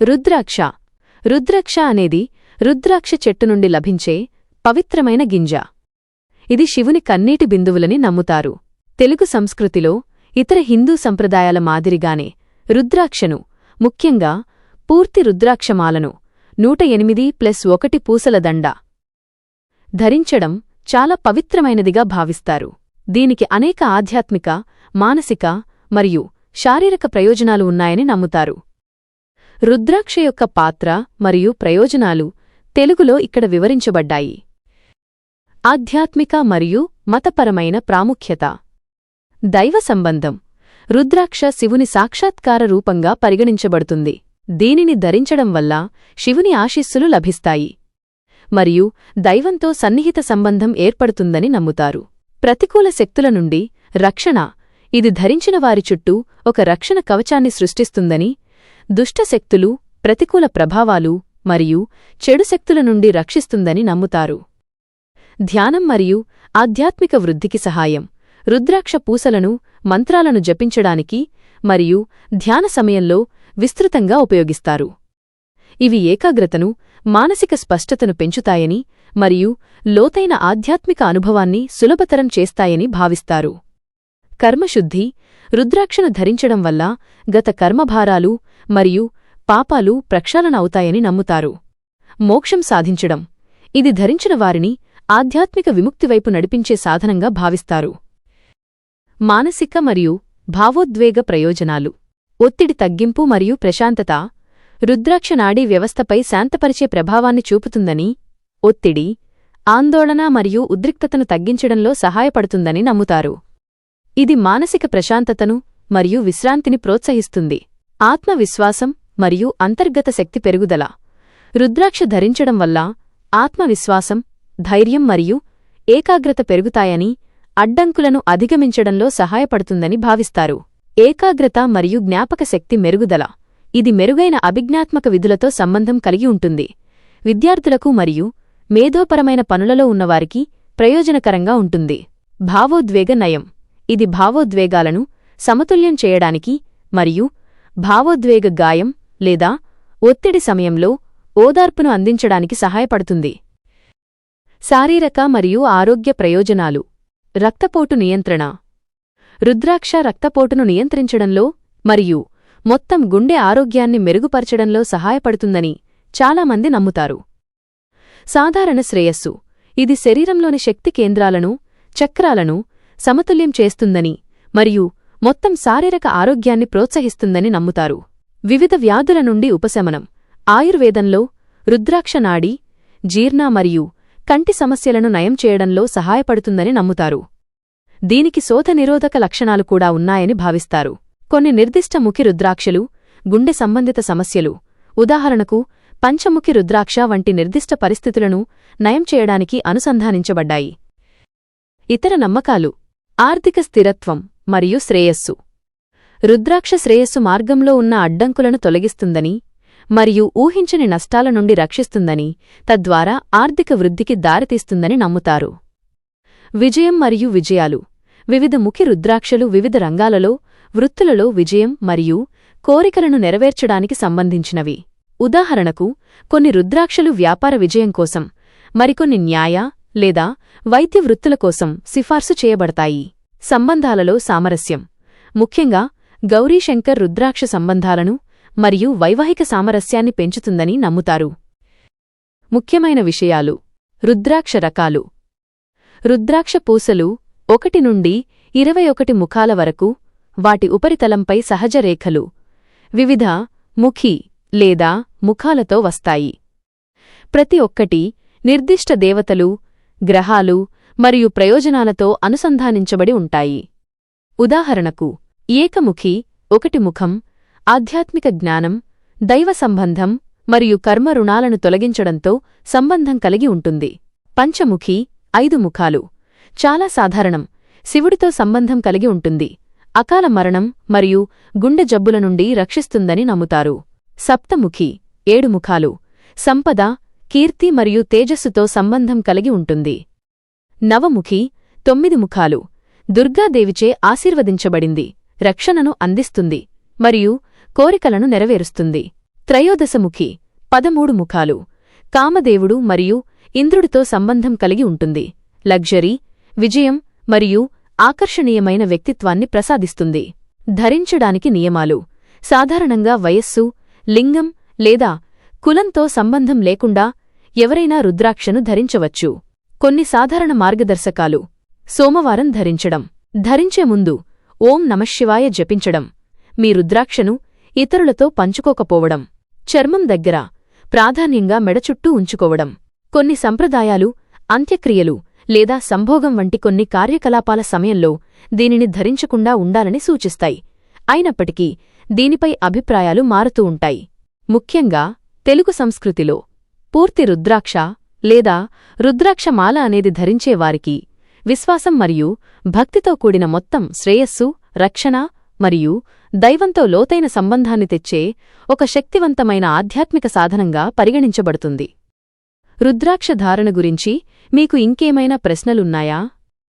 రుద్రాక్ష. రుద్రాక్ష అనేది రుద్రాక్ష చెట్టు నుండి లభించే పవిత్రమైన గింజ. ఇది శివుని కన్నీటి బిందువులని నమ్ముతారు. తెలుగు సంస్కృతిలో ఇతర హిందూ సంప్రదాయాల మాదిరిగానే రుద్రాక్షను, ముఖ్యంగా పూర్తి రుద్రాక్షమాలను 108+1 పూసల దండ ధరించడం చాలా పవిత్రమైనదిగా భావిస్తారు. దీనికి అనేక ఆధ్యాత్మిక, మానసిక మరియు శారీరక ప్రయోజనాలు ఉన్నాయని నమ్ముతారు. రుద్రాక్ష యొక్క పాత్ర మరియు ప్రయోజనాలు తెలుగులో ఇక్కడ వివరించబడ్డాయి. ఆధ్యాత్మిక మరియు మతపరమైన ప్రాముఖ్యత. దైవ సంబంధం. రుద్రాక్ష శివుని సాక్షాత్కార రూపంగా పరిగణించబడుతుంది. దీనిని ధరించడం వల్ల శివుని ఆశీస్సులు లభిస్తాయి మరియు దైవంతో సన్నిహిత సంబంధం ఏర్పడుతుందని నమ్ముతారు. ప్రతికూల శక్తుల నుండి రక్షణ. ఇది ధరించిన వారి చుట్టూ ఒక రక్షణ కవచాన్ని సృష్టిస్తుందని, దుష్టశక్తులు, ప్రతికూల ప్రభావాలు మరియు చెడు శక్తుల నుండి రక్షిస్తుందని నమ్ముతారు. ధ్యానం మరియు ఆధ్యాత్మిక వృద్ధికి సహాయం. రుద్రాక్ష పూసలను మంత్రాలను జపించడానికి మరియు ధ్యాన సమయంలో విస్తృతంగా ఉపయోగిస్తారు. ఇవి ఏకాగ్రతను, మానసిక స్పష్టతను పెంచుతాయని మరియు లోతైన ఆధ్యాత్మిక అనుభవాన్ని సులభతరం చేస్తాయని భావిస్తారు. కర్మశుద్ధి. రుద్రాక్షను ధరించడం వల్ల గత కర్మభారాలు మరియు పాపాలు ప్రక్షాళన అవుతాయని నమ్ముతారు. మోక్షం సాధించడం. ఇది ధరించిన వారిని ఆధ్యాత్మిక విముక్తివైపు నడిపించే సాధనంగా భావిస్తారు. మానసిక మరియు భావోద్వేగ ప్రయోజనాలు. ఒత్తిడి తగ్గింపు మరియు ప్రశాంతత. రుద్రాక్ష నాడీ వ్యవస్థపై శాంతపరిచే ప్రభావాన్ని చూపుతుందని, ఒత్తిడి, ఆందోళన మరియు ఉద్రిక్తతను తగ్గించడంలో సహాయపడుతుందని నమ్ముతారు. ఇది మానసిక ప్రశాంతతను మరియు విశ్రాంతిని ప్రోత్సహిస్తుంది. ఆత్మవిశ్వాసం మరియు అంతర్గత శక్తి పెరుగుదల. రుద్రాక్ష ధరించడం వల్ల ఆత్మవిశ్వాసం, ధైర్యం మరియు ఏకాగ్రత పెరుగుతాయని, అడ్డంకులను అధిగమించడంలో సహాయపడుతుందని భావిస్తారు. ఏకాగ్రత మరియు జ్ఞాపక శక్తి మెరుగుదల. ఇది మెరుగైన అభిజ్ఞాత్మక విధులతో సంబంధం కలిగి ఉంటుంది. విద్యార్థులకు మరియు మేధోపరమైన పనులలో ఉన్నవారికి ప్రయోజనకరంగా ఉంటుంది. భావోద్వేగ నయం. ఇది భావోద్వేగాలను సమతుల్యం చేయడానికి మరియు భావోద్వేగ గాయం లేదా ఒత్తిడి సమయంలో ఓదార్పును అందించడానికి సహాయపడుతుంది. శారీరక మరియు ఆరోగ్య ప్రయోజనాలు. రక్తపోటు నియంత్రణ. రుద్రాక్ష రక్తపోటును నియంత్రించడంలో మరియు మొత్తం గుండె ఆరోగ్యాన్ని మెరుగుపరచడంలో సహాయపడుతుందని చాలామంది నమ్ముతారు. సాధారణ శ్రేయస్సు. ఇది శరీరంలోని శక్తి కేంద్రాలను, చక్రాలను సమతుల్యం చేస్తుందని మరియు మొత్తం శారీరక ఆరోగ్యాన్ని ప్రోత్సహిస్తుందని నమ్ముతారు. వివిధ వ్యాధుల నుండి ఉపశమనం. ఆయుర్వేదంలో రుద్రాక్ష నాడి, జీర్ణ మరియు కంటి సమస్యలను నయం చేయడంలో సహాయపడుతుందని నమ్ముతారు. దీనికి శోథనిరోధక లక్షణాలు కూడా ఉన్నాయని భావిస్తారు. కొన్ని నిర్దిష్ట ముఖి రుద్రాక్షలు గుండె సంబంధిత సమస్యలు, ఉదాహరణకు పంచముఖి రుద్రాక్ష వంటి నిర్దిష్ట పరిస్థితులను నయం చేయడానికి అనుసంధానించబడ్డాయి. ఇతర నమ్మకాలు. ఆర్థిక స్థిరత్వం మరియు శ్రేయస్సు. రుద్రాక్ష శ్రేయస్సు మార్గంలో ఉన్న అడ్డంకులను తొలగిస్తుందని మరియు ఊహించని నష్టాల నుండి రక్షిస్తుందని, తద్వారా ఆర్థిక వృద్ధికి దారితీస్తుందని నమ్ముతారు. విజయం మరియు విజయాలు. వివిధ ముఖి రుద్రాక్షలు వివిధ రంగాలలో, వృత్తులలో విజయం మరియు కోరికలను నెరవేర్చడానికి సంబంధించినవి. ఉదాహరణకు, కొన్ని రుద్రాక్షలు వ్యాపార విజయం కోసం, మరికొన్ని న్యాయ లేదా వైద్య వృత్తుల కోసం సిఫార్సు చేయబడతాయి. సంబంధాలలో సామరస్యం. ముఖ్యంగా గౌరీశంకర్ రుద్రాక్ష సంబంధాలను మరియు వైవాహిక సామరస్యాన్ని పెంచుతుందని నమ్ముతారు. ముఖ్యమైన విషయాలు. రుద్రాక్ష రకాలు. రుద్రాక్ష పూసలు 1 నుండి 21 ముఖాల వరకు, వాటి ఉపరితలంపై సహజ రేఖలు వివిధ ముఖి లేదా ముఖాలతో వస్తాయి. ప్రతి ఒక్కటి నిర్దిష్ట దేవతలు, గ్రహాలు మరియు ప్రయోజనాలతో అనుసంధానించబడి ఉంటాయి. ఉదాహరణకు, ఏకముఖి 1 ముఖం ఆధ్యాత్మిక జ్ఞానం, దైవ సంబంధం మరియు కర్మ రుణాలను తొలగించడంతో సంబంధం కలిగి ఉంటుంది. పంచముఖి 5 ముఖాలు చాలా సాధారణం, శివుడితో సంబంధం కలిగి ఉంటుంది, అకాల మరణం మరియు గుండె జబ్బుల నుండి రక్షిస్తుందని నమ్ముతారు. సప్తముఖి 7 ముఖాలు సంపద, కీర్తి మరియు తేజస్సుతో సంబంధం కలిగి ఉంటుంది. నవముఖి 9 ముఖాలు దుర్గాదేవిచే ఆశీర్వదించబడింది, రక్షణను అందిస్తుంది మరియు కోరికలను నెరవేరుస్తుంది. త్రయోదశముఖి 13 ముఖాలు కామదేవుడు మరియు ఇంద్రుడితో సంబంధం కలిగి ఉంటుంది. లగ్జరీ, విజయం మరియు ఆకర్షణీయమైన వ్యక్తిత్వాన్ని ప్రసాదిస్తుంది. ధరించడానికి నియమాలు సాధారణంగా వయస్సు, లింగం లేదా కులంతో సంబంధం లేకుండా ఎవరైనా రుద్రాక్షను ధరించవచ్చు. కొన్ని సాధారణ మార్గదర్శకాలు: సోమవారం ధరించడం. ధరించే ముందు ఓం నమఃశివాయ జపించడం. మీ రుద్రాక్షను ఇతరులతో పంచుకోకపోవడం. చర్మం దగ్గర, ప్రాధాన్యంగా మెడ చుట్టూ ఉంచుకోవడం. కొన్ని సంప్రదాయాలు అంత్యక్రియలు లేదా సంభోగం వంటి కొన్ని కార్యకలాపాల సమయంలో దీనిని ధరించకుండా ఉండాలని సూచిస్తాయి. అయినప్పటికీ దీనిపై అభిప్రాయాలు మారుతూ ఉంటాయి. ముఖ్యంగా తెలుగు సంస్కృతిలో పూర్తి రుద్రాక్ష లేదా రుద్రాక్షమాల అనేది ధరించేవారికి విశ్వాసం మరియు భక్తితో కూడిన మొత్తం శ్రేయస్సు, రక్షణ మరియు దైవంతో లోతైన సంబంధాన్ని తెచ్చే ఒక శక్తివంతమైన ఆధ్యాత్మిక సాధనంగా పరిగణించబడుతుంది. రుద్రాక్ష ధారణ గురించి మీకు ఇంకేమైనా ప్రశ్నలున్నాయా?